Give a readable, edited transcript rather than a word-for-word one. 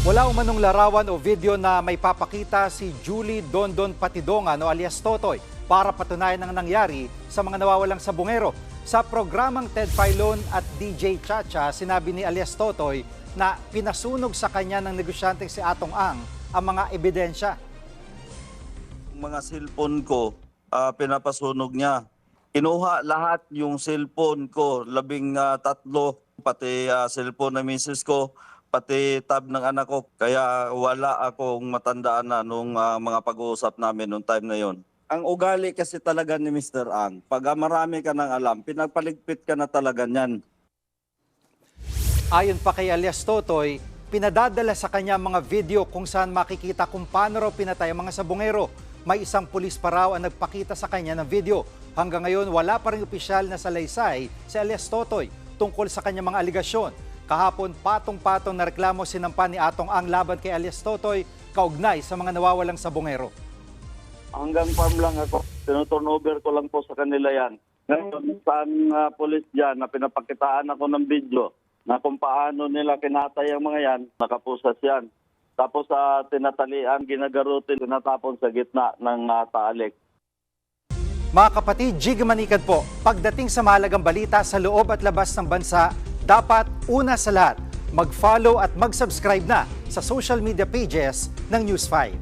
Wala umanong larawan o video na may papakita si Julie Dondon Patidongan o alias Totoy para patunayan ang nangyari sa mga nawawalang sabungero. Sa programang Ted Filon at DJ Chacha, sinabi ni alias Totoy na pinasunog sa kanya ng negosyanteng si Atong Ang ang mga ebidensya. Mga cellphone ko, pinapasunog niya. Kinuha lahat yung cellphone ko, 13, pati cellphone ng misis ko, pati tab ng anak ko. Kaya wala akong matandaan na nung mga pag-uusap namin nung time na yon. Ang ugali kasi talaga ni Mr. Ang, pag marami ka ng alam, pinagpaligpit ka na talaga niyan. Ayon pa kay alias Totoy, pinadadala sa kanya mga video kung saan makikita kung paano raw pinatay ang mga sabungero. May isang pulis pa raw ang nagpakita sa kanya ng video. Hanggang ngayon, wala pa rin opisyal na salaysay si alias Totoy tungkol sa kanyang mga aligasyon. Kahapon, patong-patong na reklamo sinampan ni Atong Ang laban kay alias Totoy kaugnay sa mga nawawalang sabungero. Hanggang farm lang ako, tinuturnover ko lang po sa kanila yan. Ngayon, saan pulis dyan na pinapakitaan ako ng video na kung paano nila kinatay ang mga yan, nakapusas yan. Tapos tinatalian, ginagarutin, tinatapon sa gitna ng taalik. Mga kapatid, Jig Manikad po, pagdating sa mahalagang balita sa loob at labas ng bansa, dapat una sa lahat, mag-follow at mag-subscribe na sa social media pages ng News 5.